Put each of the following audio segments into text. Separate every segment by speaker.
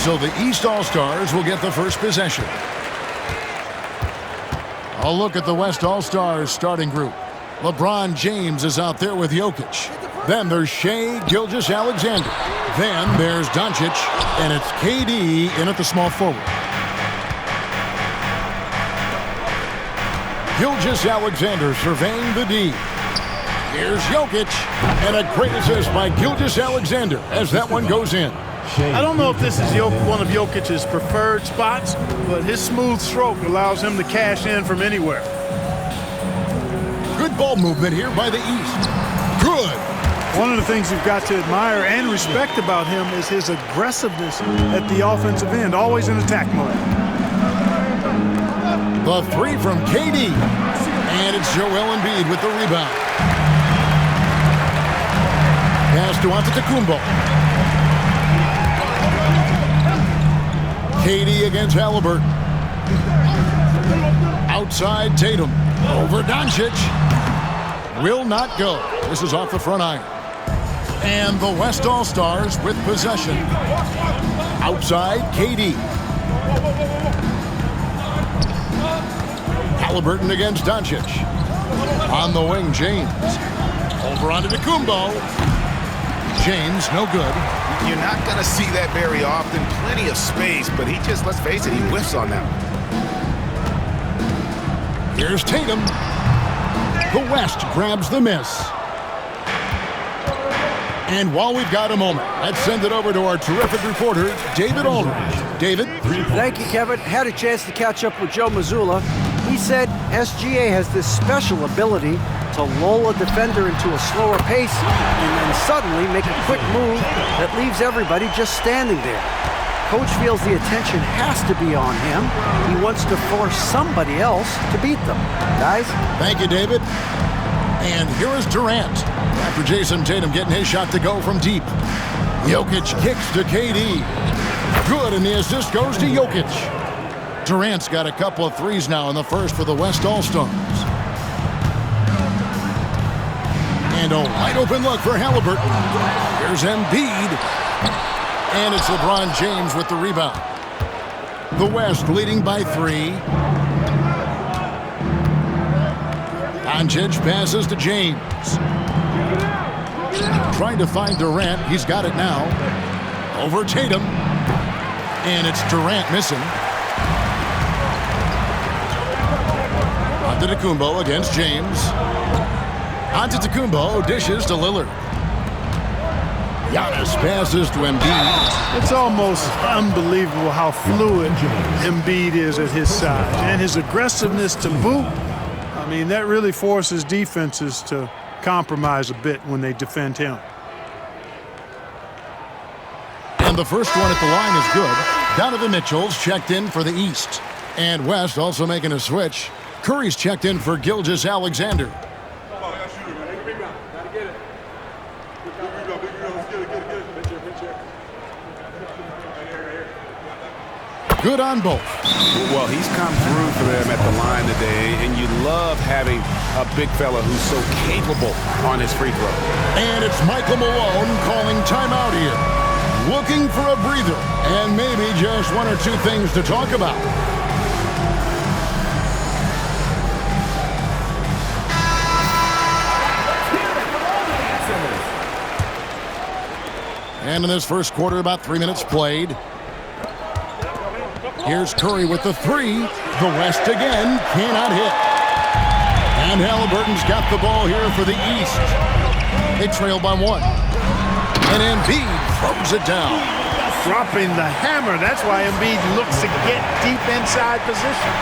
Speaker 1: So the East All-Stars will get the first possession. A look at the West All-Stars starting group. LeBron James is out there with Jokic. Then there's Shai Gilgeous-Alexander. Then there's Doncic, and it's KD in at the small forward. Gilgeous-Alexander surveying the D. Here's Jokic, and a great assist by Gilgeous-Alexander as that one goes in.
Speaker 2: I don't know if this is one of Jokic's preferred spots, but his smooth stroke allows him to cash in from anywhere.
Speaker 1: Good ball movement here by the East. Good.
Speaker 2: One of the things you've got to admire and respect about him is his aggressiveness at the offensive end, always in attack mode.
Speaker 1: The three from KD, and it's Joel Embiid with the rebound. Pass to Antetokounmpo. KD against Halliburton. Outside Tatum. Over Doncic. Will not go. This is off the front iron. And the West All-Stars with possession. Outside KD. Halliburton against Doncic. On the wing, James. Over onto Antetokounmpo. James, no good.
Speaker 3: You're not going to see that very often. Plenty of space, but he just, let's face it, he whiffs on that one.
Speaker 1: Here's Tatum. The West grabs the miss. And while we've got a moment, let's send it over to our terrific reporter, David Aldridge. David?
Speaker 4: Thank you, Kevin. Had a chance to catch up with Joe Mazzulla. He said SGA has this special ability to lull a defender into a slower pace and then suddenly make a quick move that leaves everybody just standing there. Coach feels the attention has to be on him. He wants to force somebody else to beat them. Guys?
Speaker 1: Thank you, David. And here is Durant. After Jason Tatum getting his shot to go from deep. Jokic kicks to KD. Good, and the assist goes to Jokic. Durant's got a couple of threes now in the first for the West All-Stars. And a wide open look for Halliburton. Here's Embiid. And it's LeBron James with the rebound. The West leading by 3. Doncic passes to James. Trying to find Durant. He's got it now. Over Tatum. And it's Durant missing. Antetokounmpo against James. Antetokounmpo dishes to Lillard. Giannis passes to Embiid.
Speaker 2: It's almost unbelievable how fluid Embiid is at his size. And his aggressiveness to boot, I mean, that really forces defenses to compromise a bit when they defend him.
Speaker 1: And the first one at the line is good. Donovan Mitchell's checked in for the East. And West also making a switch. Curry's checked in for Gilgeous-Alexander. Good on both.
Speaker 3: Well, he's come through for them at the line today, and you love having a big fella who's so capable on his free throw.
Speaker 1: And it's Michael Malone calling timeout here. Looking for a breather, and maybe just one or two things to talk about. And in this first quarter, about 3 minutes played. Here's Curry with the 3. The West again cannot hit. And Halliburton's got the ball here for the East. They trail by 1. And Embiid throws it down.
Speaker 2: Dropping the hammer. That's why Embiid looks to get deep inside position.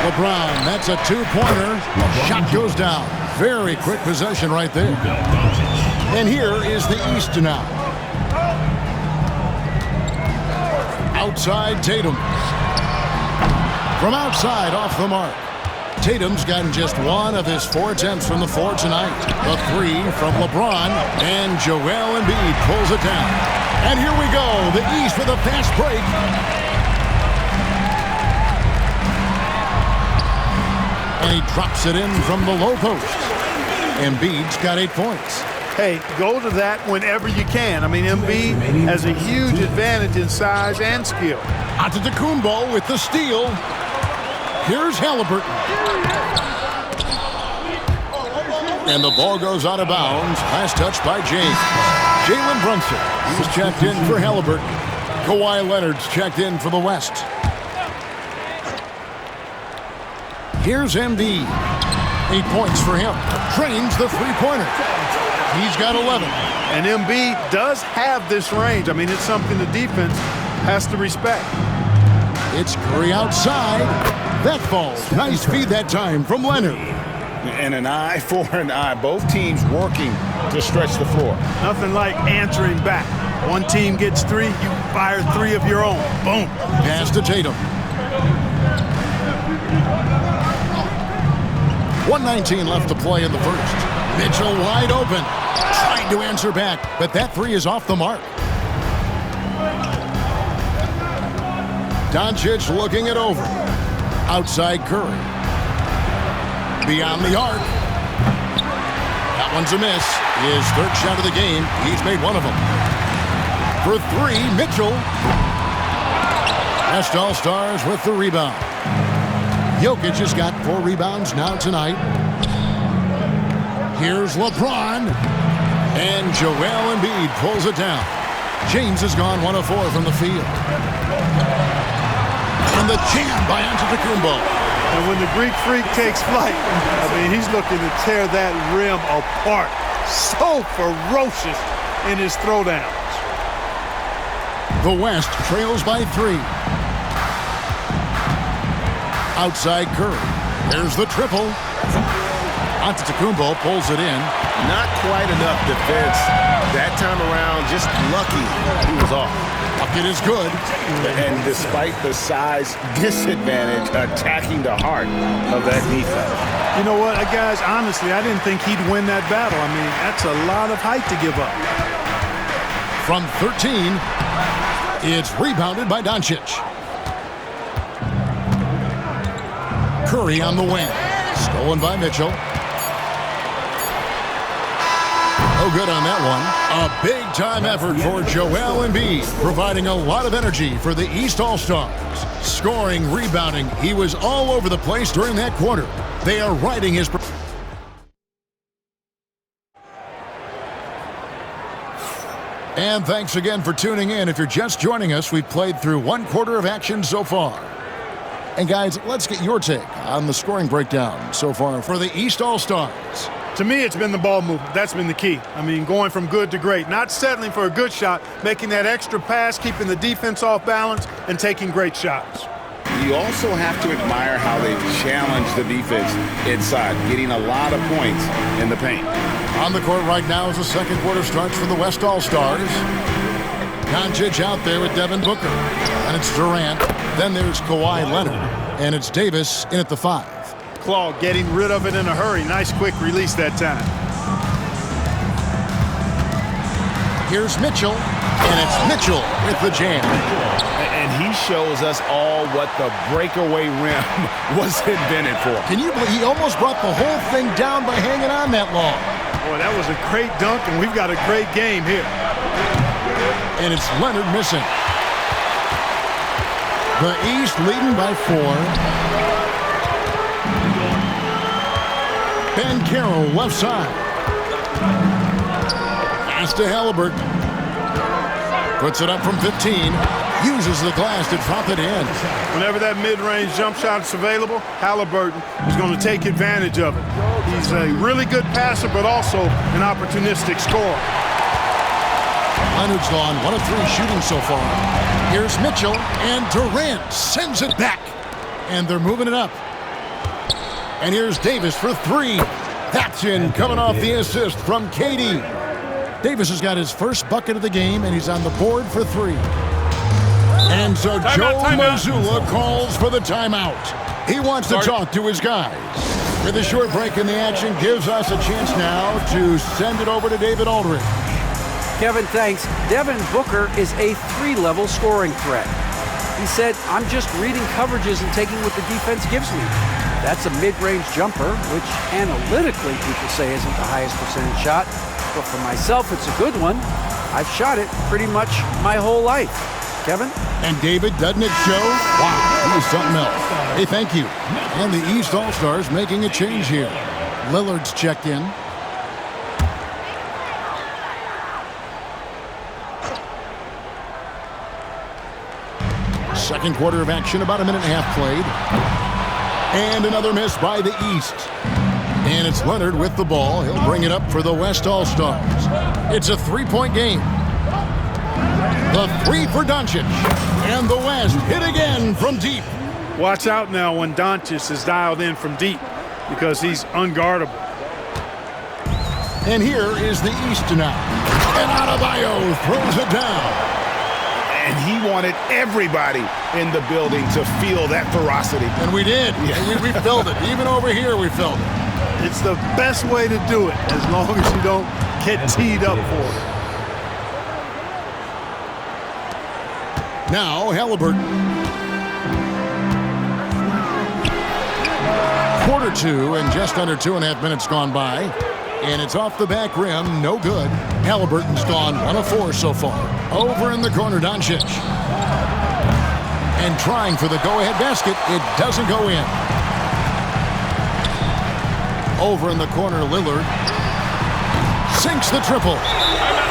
Speaker 1: LeBron, that's a 2-pointer. Shot goes down. Very quick possession right there. And here is the East now. Outside Tatum. From outside, off the mark. Tatum's gotten just 1 of his 4 attempts from the floor tonight. The 3 from LeBron, and Joel Embiid pulls it down. And here we go, the East with a fast break. And he drops it in from the low post. Embiid's got 8 points.
Speaker 2: hey, go to that whenever you can. I mean, Embiid has a huge advantage in size and skill.
Speaker 1: Antetokounmpo with the steal. Here's Halliburton. And the ball goes out of bounds. Last touch by James. Jalen Brunson. He's checked in for Halliburton. Kawhi Leonard's checked in for the West. Here's Embiid. 8 points for him. Drains the three-pointer. He's got 11.
Speaker 2: And Embiid does have this range. I mean, it's something the defense has to respect.
Speaker 1: It's Curry outside. That falls. Nice feed that time from Leonard.
Speaker 3: And an eye for an eye. Both teams working to stretch the floor.
Speaker 2: Nothing like answering back. One team gets 3, you fire 3 of your own. Boom.
Speaker 1: Pass to Tatum. 1:19 left to play in the first. Mitchell wide open. Trying to answer back, but that 3 is off the mark. Doncic looking it over. Outside Curry. Beyond the arc. That one's a miss. His third shot of the game. He's made one of them. For 3, Mitchell. Best All-Stars with the rebound. Jokic has got 4 rebounds now tonight. Here's LeBron. And Joel Embiid pulls it down. James has gone 1 of 4 from the field. And the jam by Antetokounmpo.
Speaker 2: And when the Greek Freak takes flight, I mean, he's looking to tear that rim apart. So ferocious in his throwdowns.
Speaker 1: The West trails by 3. Outside Curry. There's the triple. Antetokounmpo pulls it in.
Speaker 3: Not quite enough defense that time around. Just lucky he was off.
Speaker 1: Bucket is good.
Speaker 3: And despite the size disadvantage, attacking the heart of that defense.
Speaker 2: You know what, guys, honestly, I didn't think he'd win that battle. I mean, that's a lot of height to give up.
Speaker 1: From 13, it's rebounded by Doncic. Curry on the wing. Stolen by Mitchell. No good on that one. A big-time effort for Joel Embiid, providing a lot of energy for the East All-Stars. Scoring, rebounding, he was all over the place during that quarter. They are riding his... And thanks again for tuning in. If you're just joining us, we've played through 1 quarter of action so far. And guys, let's get your take on the scoring breakdown so far for the East All-Stars.
Speaker 2: To me, it's been the ball movement. That's been the key. I mean, going from good to great. Not settling for a good shot, making that extra pass, keeping the defense off balance, and taking great shots.
Speaker 3: You also have to admire how they challenge the defense inside, getting a lot of points in the paint.
Speaker 1: On the court right now as the second quarter starts for the West All-Stars. Doncic out there with Devin Booker. And it's Durant. Then there's Kawhi Leonard. And it's Davis in at the 5.
Speaker 2: Claw getting rid of it in a hurry. Nice quick release that time.
Speaker 1: Here's Mitchell. And it's Mitchell with the jam.
Speaker 3: And he shows us all what the breakaway rim was invented for.
Speaker 1: Can you believe he almost brought the whole thing down by hanging on that long?
Speaker 2: Boy, that was a great dunk, and we've got a great game here.
Speaker 1: And it's Leonard missing. The East leading by 4. Ben Carroll left side. Pass to Halliburton. Puts it up from 15. Uses the glass to drop it in.
Speaker 2: Whenever that mid-range jump shot is available, Halliburton is going to take advantage of it. He's a really good passer, but also an opportunistic scorer.
Speaker 1: Leonard's gone 1 of 3 shooting so far. Here's Mitchell, and Durant sends it back. And they're moving it up. And here's Davis for 3. That's in, coming off the assist from KD. Davis has got his first bucket of the game, and he's on the board for 3. And so Joe Mazzulla calls for the timeout. He wants to talk to his guys. With a short break in the action, gives us a chance now to send it over to David Aldridge.
Speaker 4: Kevin, thanks. Devin Booker is a 3-level scoring threat. He said, I'm just reading coverages and taking what the defense gives me. That's a mid-range jumper, which analytically people say isn't the highest percentage shot. but for myself, it's a good one. I've shot it pretty much my whole life. Kevin?
Speaker 1: And David, doesn't it show? Wow, he's something else. Hey, thank you. And the East All-Stars making a change here. Lillard's checked in. Second quarter of action, about a minute and a half played. And another miss by the East. And it's Leonard with the ball. He'll bring it up for the West All-Stars. It's a three-point game. The three for Doncic. And the West hit again from deep.
Speaker 2: Watch out now when Doncic is dialed in from deep because he's unguardable.
Speaker 1: And here is the East now. And Adebayo throws it down.
Speaker 3: And he wanted everybody in the building to feel that ferocity.
Speaker 1: And we did. Yeah. We felt it. Even over here, we felt it.
Speaker 2: It's the best way to do it, as long as you don't get teed up for it.
Speaker 1: Now, Halliburton. Quarter two, and just under 2.5 minutes gone by. And it's off the back rim, no good. Halliburton's gone 1 of 4 so far. Over in the corner, Doncic. And trying for the go-ahead basket, it doesn't go in. Over in the corner, Lillard. Sinks the triple.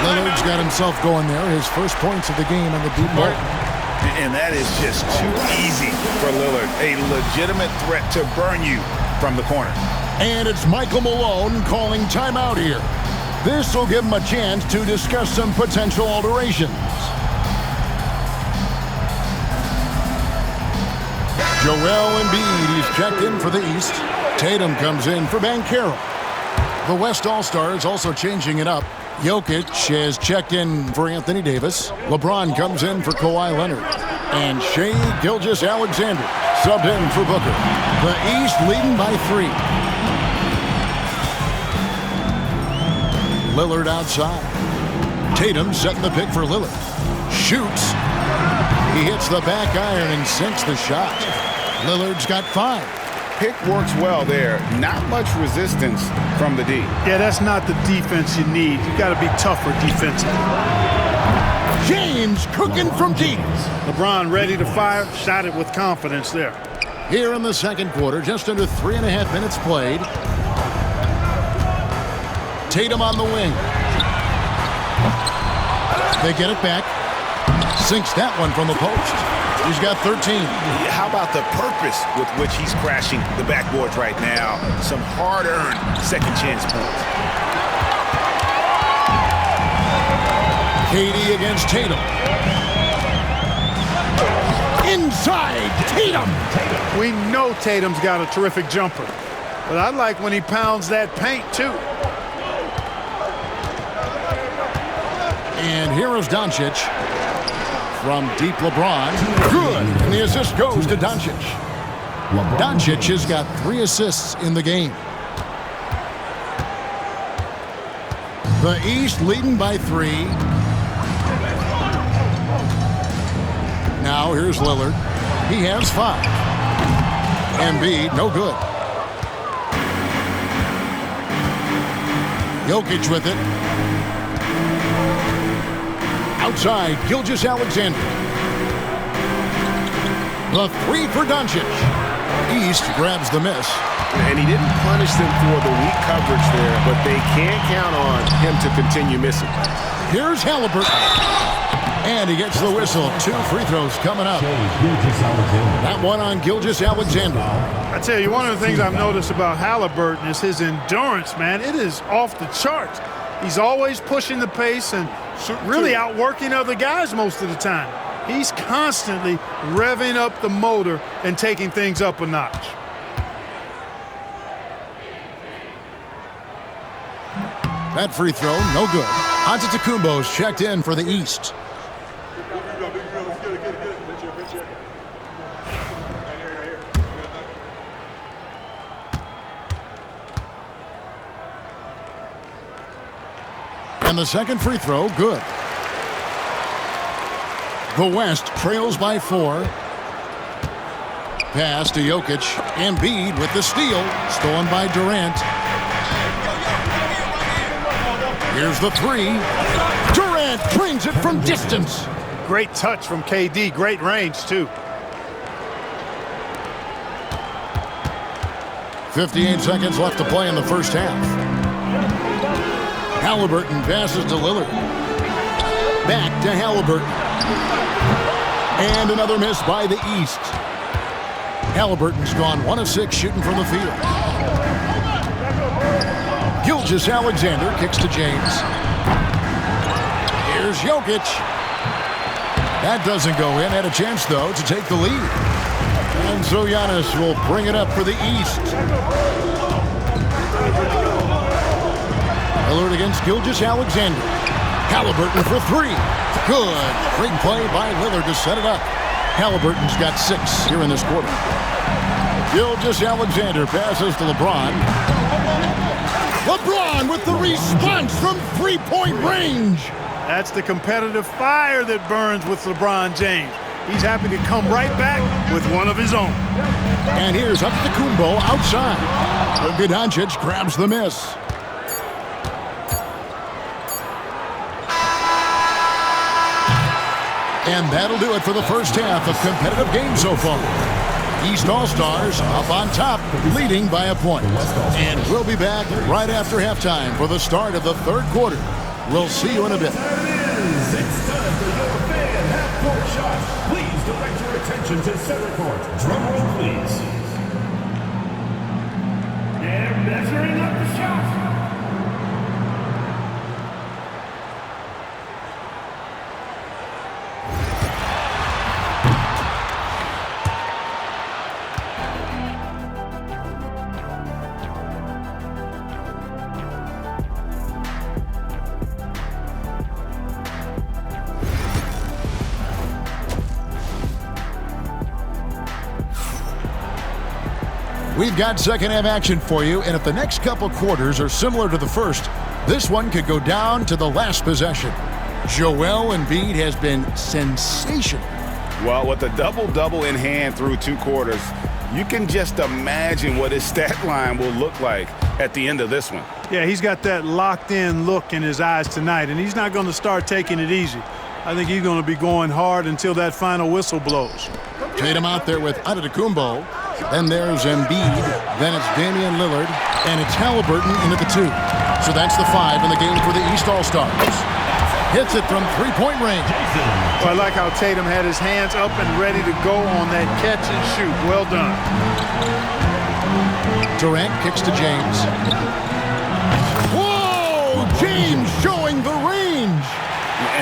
Speaker 1: Lillard's got himself going there, his first points of the game in the deep ball.
Speaker 3: And that is just too easy for Lillard. A legitimate threat to burn you from the corner.
Speaker 1: And it's Michael Malone calling timeout here. This will give him a chance to discuss some potential alterations. Joel Embiid, he's checked in for the East. Tatum comes in for Banchero. The West All-Stars also changing it up. Jokic has checked in for Anthony Davis. LeBron comes in for Kawhi Leonard. And Shai Gilgeous-Alexander subbed in for Booker. The East leading by 3. Lillard outside. Tatum setting the pick for Lillard. Shoots. He hits the back iron and sinks the shot. Lillard's got 5.
Speaker 3: Pick works well there. Not much resistance from the D.
Speaker 2: Yeah, that's not the defense you need. You got to be tougher defensively.
Speaker 1: James cooking from deep.
Speaker 2: LeBron ready to fire. Shot it with confidence there.
Speaker 1: Here in the second quarter, just under 3.5 minutes played. Tatum on the wing. They get it back. Sinks that one from the post. He's got 13.
Speaker 3: How about the purpose with which he's crashing the backboards right now? Some hard-earned second chance points.
Speaker 1: KD against Tatum. Inside Tatum.
Speaker 2: We know Tatum's got a terrific jumper, but I like when he pounds that paint too.
Speaker 1: And here is Doncic. From deep, LeBron. Good. And the assist goes to Doncic. Doncic has got 3 assists in the game. The East leading by 3. Now here's Lillard. He has 5. Embiid, no good. Jokic with it. Outside, Gilgeous-Alexander. The 3 for Doncic. East grabs the miss.
Speaker 3: And he didn't punish them for the weak coverage there, but they can't count on him to continue missing.
Speaker 1: Here's Halliburton. And he gets the whistle. 2 free throws coming up. That one on Gilgeous-Alexander.
Speaker 2: I tell you, one of the things I've noticed about Halliburton is his endurance, man. It is off the charts. He's always pushing the pace and really outworking other guys most of the time. He's constantly revving up the motor and taking things up a notch.
Speaker 1: That free throw, no good. Antetokounmpo's checked in for the East. And the second free throw, good. The West trails by 4. Pass to Jokic. Embiid with the steal. Stolen by Durant. Here's the three. Durant drains it from distance.
Speaker 2: Great touch from KD. Great range, too.
Speaker 1: 58 seconds left to play in the first half. Halliburton passes to Lillard. Back to Halliburton. And another miss by the East. Halliburton's gone 1 of 6 shooting from the field. Gilgeous-Alexander kicks to James. Here's Jokic. That doesn't go in. Had a chance, though, to take the lead. And so Giannis will bring it up for the East. Lillard against Gilgeous-Alexander. Halliburton for three. Good. Great play by Lillard to set it up. Halliburton's got 6 here in this quarter. Gilgeous-Alexander passes to LeBron. LeBron with the response from three-point range.
Speaker 2: That's the competitive fire that burns with LeBron James. He's happy to come right back with one of his own.
Speaker 1: And here's Antetokounmpo outside. Luka Doncic grabs the miss. And that'll do it for the first half of competitive games so far. East All-Stars up on top, leading by a point. And we'll be back right after halftime for the start of the third quarter. We'll see you in a bit.
Speaker 5: It's time for your fan half-court shot. Please direct your attention to center court. Drum roll, please. They're measuring up the shot.
Speaker 1: We've got second half action for you, and if the next couple quarters are similar to the first, this one could go down to the last possession. Joel Embiid has been sensational.
Speaker 3: Well, with a double-double in hand through 2 quarters, you can just imagine what his stat line will look like at the end of this one.
Speaker 2: Yeah, he's got that locked-in look in his eyes tonight, and he's not going to start taking it easy. I think he's going to be going hard until that final whistle blows.
Speaker 1: Tatum out there with Antetokounmpo. Then there's Embiid. Then it's Damian Lillard. And it's Halliburton in at the 2. So that's the 5 in the game for the East All-Stars. Hits it from three-point range.
Speaker 2: Well, I like how Tatum had his hands up and ready to go on that catch and shoot. Well done.
Speaker 1: Durant kicks to James. Whoa! James showing the range.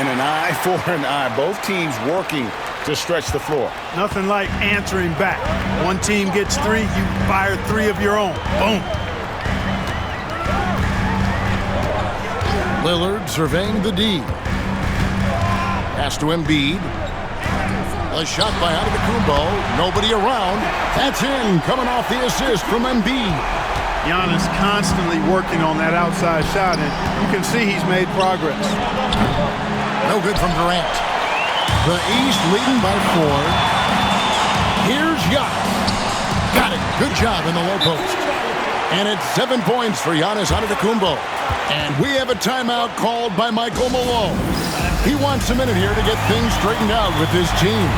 Speaker 3: And an eye for an eye. Both teams working to stretch the floor.
Speaker 2: Nothing like answering back. One team gets 3, you fire 3 of your own. Boom.
Speaker 1: Lillard surveying the D. Pass to Embiid. A shot by Antetokounmpo. Nobody around. That's in. Coming off the assist from Embiid.
Speaker 2: Giannis constantly working on that outside shot, and you can see he's made progress.
Speaker 1: No good from Durant. The East leading by 4. Here's Giannis. Got it. Good job in the low post. And it's 7 points for Giannis Antetokounmpo. And we have a timeout called by Michael Malone. He wants a minute here to get things straightened out with his team.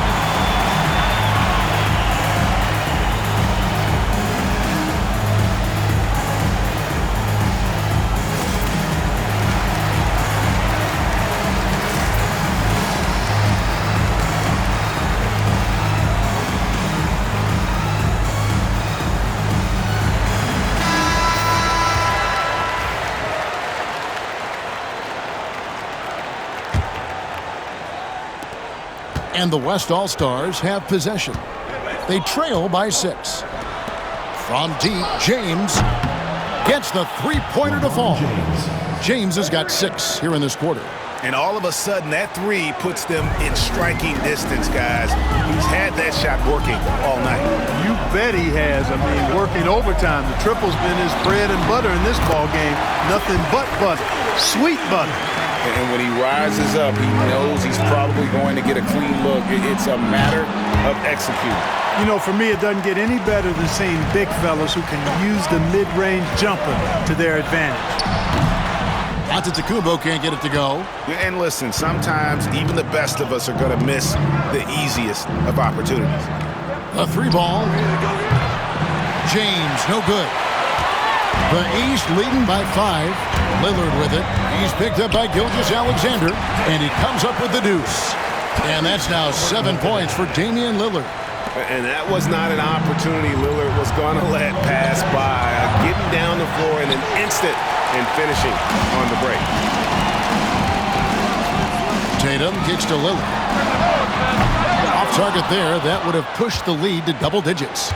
Speaker 1: And the West All-Stars have possession. They trail by 6. From deep, James gets the three-pointer to fall. James has got 6 here in this quarter.
Speaker 3: And all of a sudden, that 3 puts them in striking distance, guys. He's had that shot working all night.
Speaker 2: You bet he has. I mean, working overtime. The triple's been his bread and butter in this ball game. Nothing but butter. Sweet butter.
Speaker 3: And when he rises up, he knows he's probably going to get a clean look. It's a matter of executing.
Speaker 2: You know, for me, it doesn't get any better than seeing big fellas who can use the mid-range jumper to their advantage.
Speaker 1: Antetokounmpo can't get it to go.
Speaker 3: Yeah, and listen, sometimes even the best of us are going to miss the easiest of opportunities.
Speaker 1: A 3-ball. James, no good. The East leading by 5. Lillard with it. He's picked up by Gilgeous-Alexander, and he comes up with the deuce. And that's now 7 points for Damian Lillard.
Speaker 3: And that was not an opportunity Lillard was going to let pass by. Getting down the floor in an instant and finishing on the break.
Speaker 1: Tatum kicks to Lillard. Off target there. That would have pushed the lead to double digits.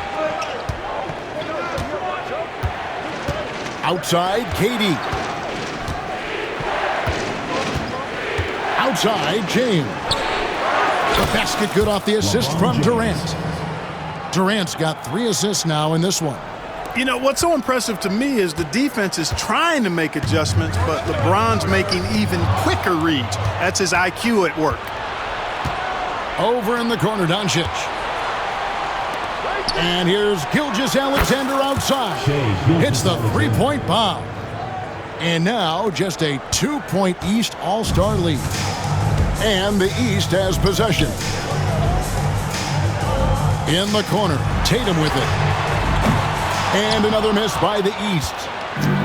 Speaker 1: Outside, KD. Outside, James. The basket good off the assist from Durant. Durant's got 3 assists now in this one.
Speaker 2: You know, what's so impressive to me is the defense is trying to make adjustments, but LeBron's making even quicker reads. That's his IQ at work.
Speaker 1: Over in the corner, Doncic. And here's Gilgeous-Alexander outside. Hits the 3-point bomb. And now just a 2-point East All-Star lead. And the East has possession. In the corner, Tatum with it. And another miss by the East.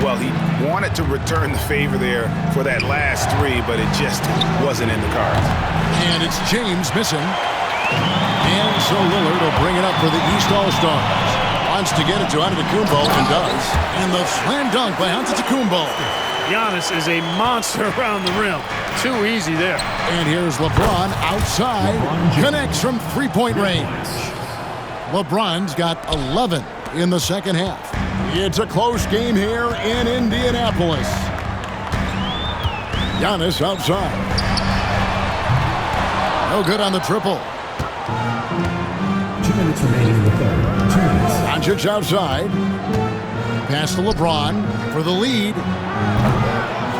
Speaker 3: Well, he wanted to return the favor there for that last 3, but it just wasn't in the cards.
Speaker 1: And it's James missing. And so Lillard will bring it up for the East All-Stars. Wants to get it to Antetokounmpo and does. And the slam dunk by Antetokounmpo.
Speaker 2: Giannis is a monster around the rim. Too easy there.
Speaker 1: And here's LeBron outside. Connects from 3-point range. LeBron's got 11 in the second half. It's a close game here in Indianapolis. Giannis outside. No good on the triple.
Speaker 5: 2 minutes remaining in the third. 2 minutes.
Speaker 1: Doncic outside. Pass to LeBron for the lead.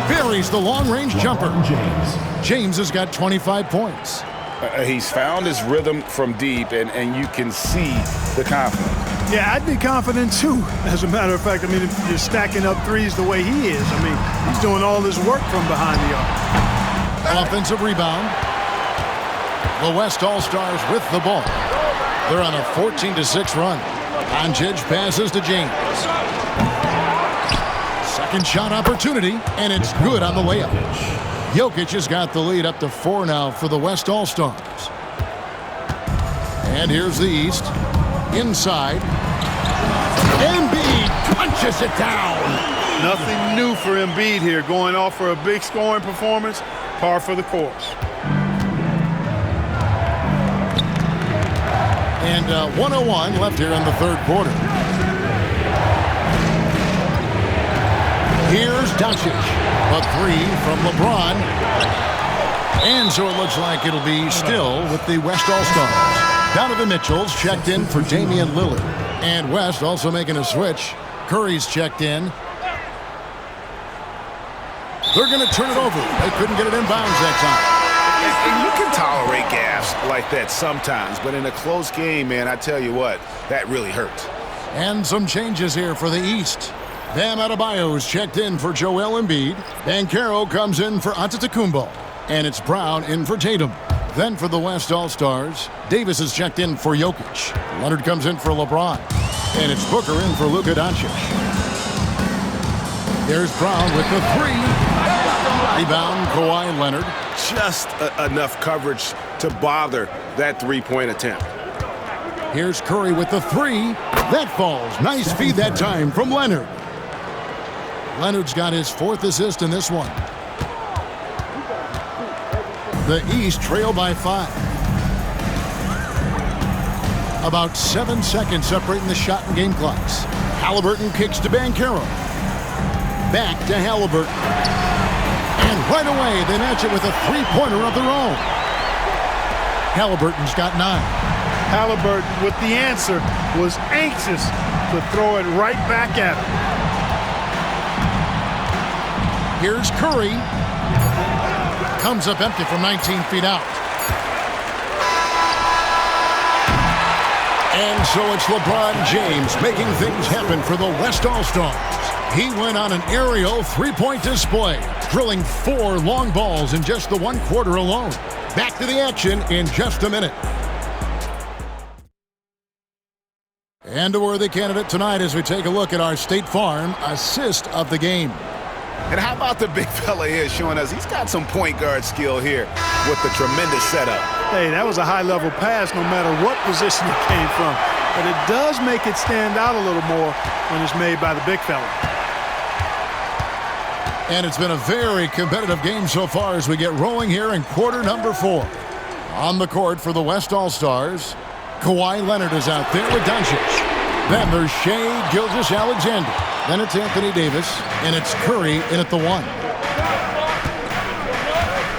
Speaker 1: Buries the long-range jumper. James has got 25 points.
Speaker 3: He's found his rhythm from deep, and you can see the confidence.
Speaker 2: Yeah, I'd be confident too. As a matter of fact, I mean, if you're stacking up threes the way he is, I mean, he's doing all this work from behind the arc.
Speaker 1: Offensive rebound. The West All-Stars with the ball. They're on a 14-6 run. Doncic passes to James. Second shot opportunity, and it's good on the layup. Jokic has got the lead up to 4 now for the West All-Stars. And here's the East. Inside. Embiid punches it down.
Speaker 2: Nothing new for Embiid here. Going off for a big scoring performance. Par for the course.
Speaker 1: And 1:01 left here in the third quarter. Here's Doncic. A 3 from LeBron. And so it looks like it'll be still with the West All-Stars. Donovan Mitchell's checked in for Damian Lillard. And West also making a switch. Curry's checked in. They're going to turn it over. They couldn't get it inbounds that time.
Speaker 3: And you can tolerate gaffes like that sometimes, but in a close game, man, I tell you what, that really hurts.
Speaker 1: And some changes here for the East. Bam Adebayo's checked in for Joel Embiid. Banchero comes in for Antetokounmpo. And it's Brown in for Tatum. Then for the West All-Stars, Davis is checked in for Jokic. Leonard comes in for LeBron. And it's Booker in for Luka Doncic. There's Brown with the 3. Rebound, Kawhi Leonard.
Speaker 3: Just enough coverage to bother that 3-point attempt.
Speaker 1: Here's Curry with the 3. That falls. Nice feed that time from Leonard. Leonard's got his 4th assist in this one. The East trail by 5. About 7 seconds separating the shot and game clocks. Halliburton kicks to Banchero. Back to Halliburton. And right away, they match it with a 3-pointer of their own. Halliburton's got 9.
Speaker 2: Halliburton, with the answer, was anxious to throw it right back at him.
Speaker 1: Here's Curry. Comes up empty from 19 feet out. And so it's LeBron James making things happen for the West All-Stars. He went on an aerial 3-point display. drilling 4 long balls in just the 1 quarter alone. Back to the action in just a minute. And a worthy candidate tonight as we take a look at our State Farm assist of the game.
Speaker 3: And how about the big fella here showing us he's got some point guard skill here with the tremendous setup.
Speaker 2: Hey, that was a high-level pass no matter what position it came from. But it does make it stand out a little more when it's made by the big fella.
Speaker 1: And it's been a very competitive game so far as we get rolling here in quarter number 4. On the court for the West All-Stars, Kawhi Leonard is out there with Doncic. Then there's Shai Gilgeous-Alexander. Then it's Anthony Davis, and it's Curry in at the 1.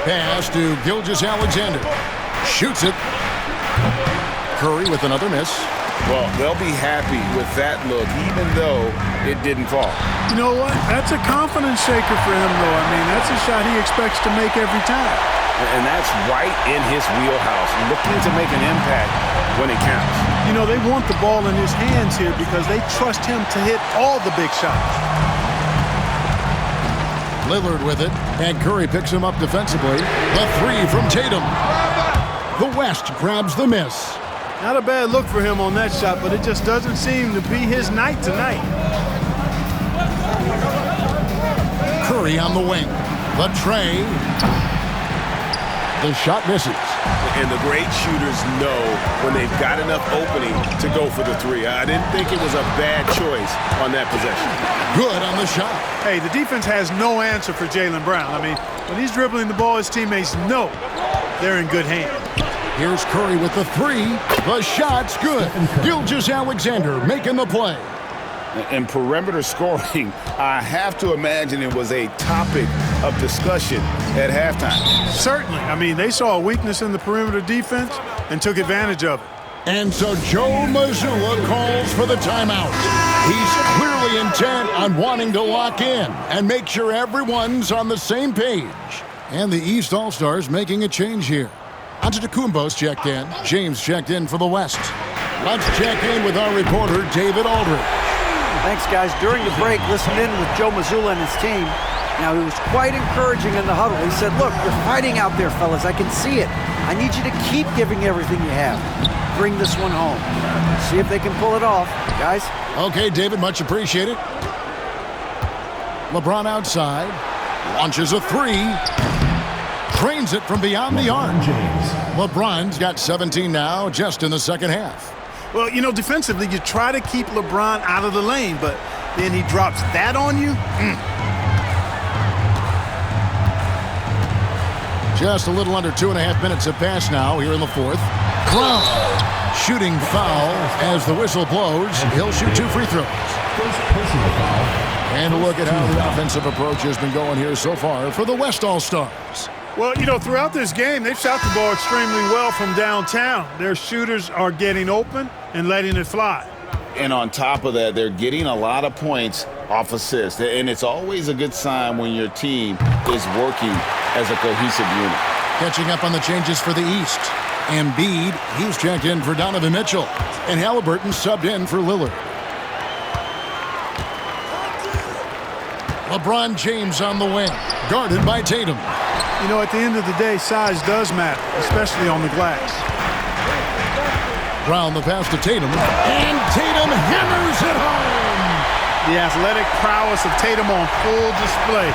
Speaker 1: Pass to Gilgeous-Alexander. Shoots it. Curry with another miss.
Speaker 3: Well, they'll be happy with that look, even though it didn't fall.
Speaker 2: You know what? That's a confidence shaker for him, though. I mean, that's a shot he expects to make every time.
Speaker 3: And that's right in his wheelhouse, looking to make an impact when it counts.
Speaker 2: You know, they want the ball in his hands here because they trust him to hit all the big shots.
Speaker 1: Lillard with it, and Curry picks him up defensively. The 3 from Tatum. The West grabs the miss.
Speaker 2: Not a bad look for him on that shot, but it just doesn't seem to be his night tonight.
Speaker 1: Curry on the wing. The tray. The shot misses.
Speaker 3: And the great shooters know when they've got enough opening to go for the 3. I didn't think it was a bad choice on that possession.
Speaker 1: Good on the shot.
Speaker 2: Hey, the defense has no answer for Jaylen Brown. I mean, when he's dribbling the ball, his teammates know they're in good hands.
Speaker 1: Here's Curry with the 3. The shot's good. Gilgeous-Alexander making the play.
Speaker 3: And perimeter scoring, I have to imagine it was a topic of discussion at halftime.
Speaker 2: Certainly. I mean, they saw a weakness in the perimeter defense and took advantage of it.
Speaker 1: And so Joe Mazzulla calls for the timeout. He's clearly intent on wanting to lock in and make sure everyone's on the same page. And the East All-Stars making a change here. Antetokounmpo's checked in. James checked in for the West. Let's check in with our reporter, David Aldridge.
Speaker 4: Thanks, guys. During the break, listened in with Joe Mazzulla and his team. Now, he was quite encouraging in the huddle. He said, look, you're fighting out there, fellas. I can see it. I need you to keep giving everything you have. Bring this one home. See if they can pull it off, guys.
Speaker 1: Okay, David, much appreciated. LeBron outside. Launches a 3. Trains it from beyond the arc. LeBron's got 17 now, just in the second half.
Speaker 2: Well, you know, defensively, you try to keep LeBron out of the lane, but then he drops that on you.
Speaker 1: Just a little under 2.5 minutes have passed now here in the 4th. Brown shooting foul as the whistle blows. He'll shoot 2 free throws.
Speaker 5: First personal foul.
Speaker 1: And a look at how the offensive approach has been going here so far for the West All-Stars.
Speaker 2: Well, you know, throughout this game, they've shot the ball extremely well from downtown. Their shooters are getting open and letting it fly.
Speaker 3: And on top of that, they're getting a lot of points off assists. And it's always a good sign when your team is working as a cohesive unit.
Speaker 1: Catching up on the changes for the East. Embiid, he's checked in for Donovan Mitchell. And Halliburton subbed in for Lillard. LeBron James on the wing, guarded by Tatum.
Speaker 2: You know, at the end of the day, size does matter, especially on the glass.
Speaker 1: Brown the pass to Tatum, and Tatum hammers it home.
Speaker 2: The athletic prowess of Tatum on full display.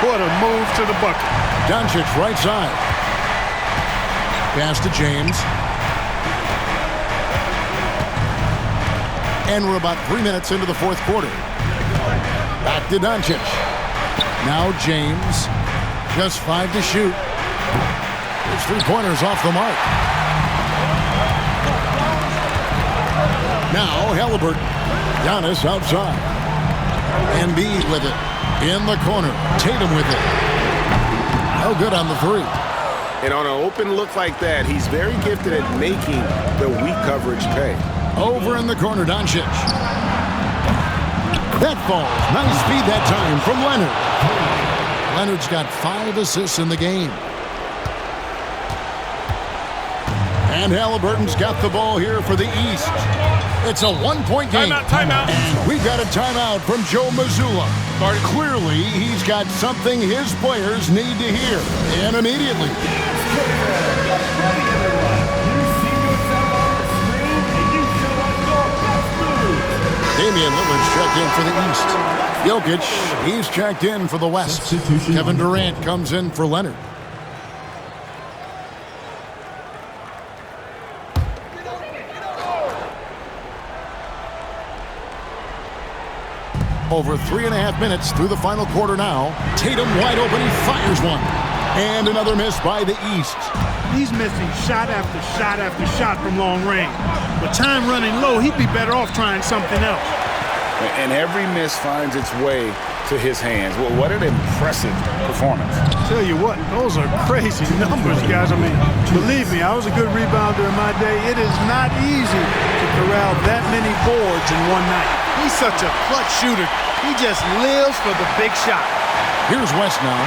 Speaker 2: What a move to the bucket.
Speaker 1: Doncic right side. Pass to James. And we're about 3 minutes into the 4th quarter. Back to Doncic. Now James. Just 5 to shoot. His 3-pointers off the mark. Now Halliburton. Giannis outside. Embiid with it. In the corner. Tatum with it. No good on the 3.
Speaker 3: And on an open look like that, he's very gifted at making the weak coverage pay.
Speaker 1: Over in the corner, Doncic. That falls. Nice feed that time from Leonard. Leonard's got 5 assists in the game. And Halliburton's got the ball here for the East. It's a 1-point game.
Speaker 2: Timeout.
Speaker 1: And we've got a timeout from Joe Mazzulla.
Speaker 5: started.
Speaker 1: Clearly, he's got something his players need to hear, and immediately. Damian Lillard's checked in for the East. Jokic, he's checked in for the West. Kevin Durant comes in for Leonard. Over 3.5 minutes through the final quarter now. Tatum wide open, he fires one. And another miss by the East.
Speaker 2: He's missing shot after shot after shot from long range. With time running low, he'd be better off trying something else.
Speaker 3: And every miss finds its way to his hands. Well, what an impressive performance.
Speaker 2: Tell you what, those are crazy numbers, guys. I mean, believe me, I was a good rebounder in my day. It is not easy to corral that many boards in one night. He's such a clutch shooter. He just lives for the big shot.
Speaker 1: Here's West now.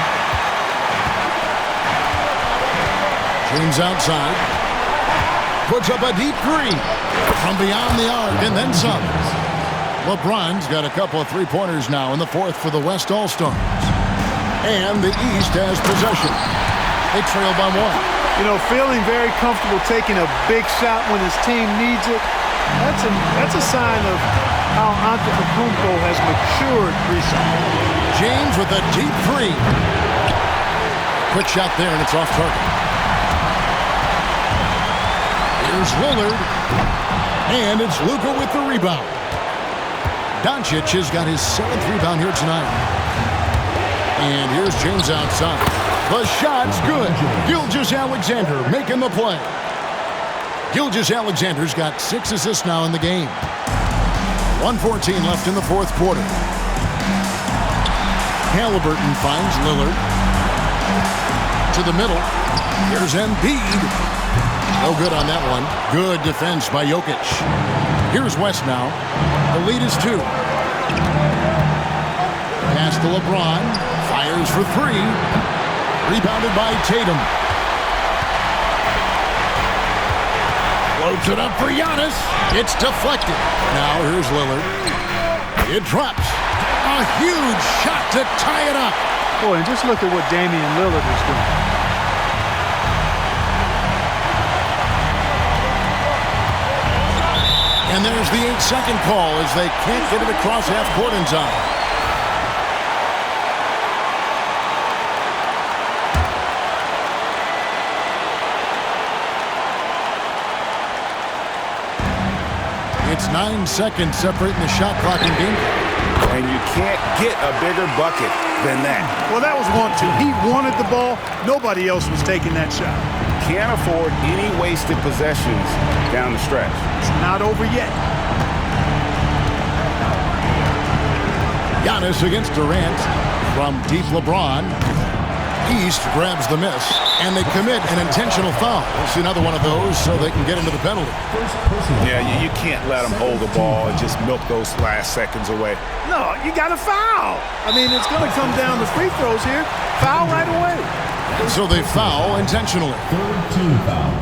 Speaker 1: James outside. Puts up a deep three from beyond the arc and then some. LeBron's got a couple of three-pointers now in the fourth for the West All-Stars. And the East has possession. They trail by one.
Speaker 2: You know, feeling very comfortable taking a big shot when his team needs it, that's a sign of how Antetokounmpo has matured recently.
Speaker 1: James with a deep three. Quick shot there, and it's off target. Here's Lillard. And it's Luka with the rebound. Doncic has got his 7th rebound here tonight. And here's James outside. The shot's good. Gilgeous-Alexander making the play. Gilgeous-Alexander's got 6 assists now in the game. 1:14 left in the fourth quarter. Halliburton finds Lillard. To the middle. Here's Embiid. No good on that one. Good defense by Jokic. Here's West now. The lead is 2. Pass to LeBron. Fires for 3. Rebounded by Tatum. Floats it up for Giannis. It's deflected. Now here's Lillard. It drops. A huge shot to tie it up.
Speaker 2: Boy, and just look at what Damian Lillard is doing.
Speaker 1: And there's the 8-second call as they can't get it across half-court in time. It's 9 seconds separating the shot clock and game.
Speaker 3: And you can't get a bigger bucket than that.
Speaker 2: Well, that was 1-2. He wanted the ball. Nobody else was taking that shot.
Speaker 3: Can't afford any wasted possessions down the stretch.
Speaker 2: It's not over yet.
Speaker 1: Giannis against Durant from deep LeBron. East grabs the miss, and they commit an intentional foul. We'll see another one of those so they can get into the penalty.
Speaker 3: Yeah, you can't let them hold the ball and just milk those last seconds away.
Speaker 2: No, you got to foul. I mean, it's going to come down to free throws here. Foul right away.
Speaker 1: And so they foul intentionally.
Speaker 5: Third team foul.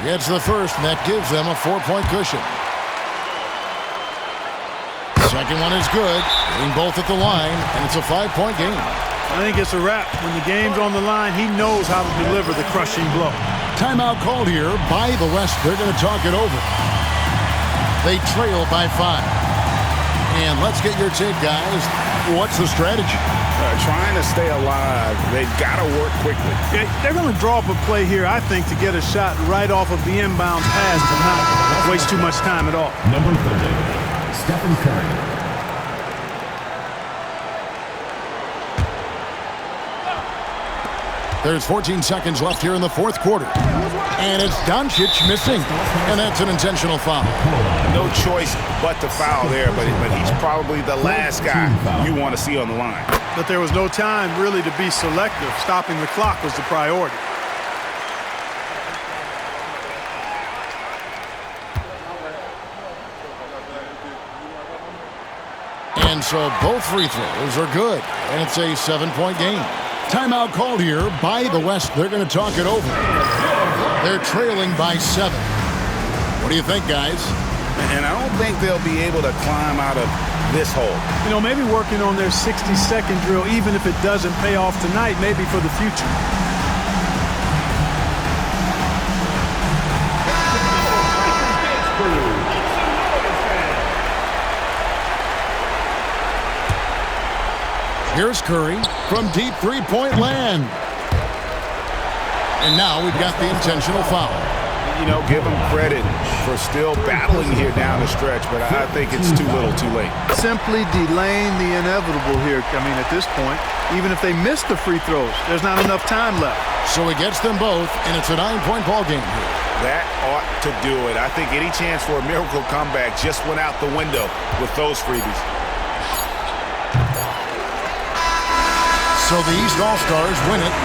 Speaker 1: Gets the first, and that gives them a 4-point cushion. Second one is good, getting both at the line, and it's a 5-point game.
Speaker 2: I think it's a wrap. When the game's on the line, he knows how to deliver the crushing blow.
Speaker 1: Timeout called here by the West. They're going to talk it over. They trail by 5. And let's get your take, guys. What's the strategy?
Speaker 3: Trying to stay alive, they've got to work quickly.
Speaker 2: They're going to draw up a play here, I think, to get a shot right off of the inbound pass to not waste too much time at all.
Speaker 5: Number 30, Stephen Curry.
Speaker 1: There's 14 seconds left here in the fourth quarter. And it's Doncic missing. And that's an intentional foul.
Speaker 3: No choice but to foul there, but he's probably the last guy you want to see on the line.
Speaker 2: But there was no time really to be selective. Stopping the clock was the priority.
Speaker 1: And so both free throws are good. And it's a 7-point game. Timeout called here by the West. They're going to talk it over. They're trailing by 7. What do you think, guys?
Speaker 3: And I don't think they'll be able to climb out of this hole.
Speaker 2: You know, maybe working on their 60-second drill, even if it doesn't pay off tonight, maybe for the future.
Speaker 1: Here's Curry from deep three-point land. And now we've got the intentional foul.
Speaker 3: You know, give them credit for still battling here down the stretch, but I think it's too little too late.
Speaker 6: Simply delaying the inevitable here. I mean, at this point, even if they miss the free throws, there's not enough time left.
Speaker 1: So he gets them both, and it's a 9-point ball game here.
Speaker 3: That ought to do it. I think any chance for a miracle comeback just went out the window with those freebies.
Speaker 1: So the East All-Stars win it.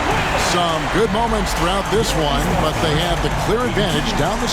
Speaker 1: Some good moments throughout this one, but they have the clear advantage down the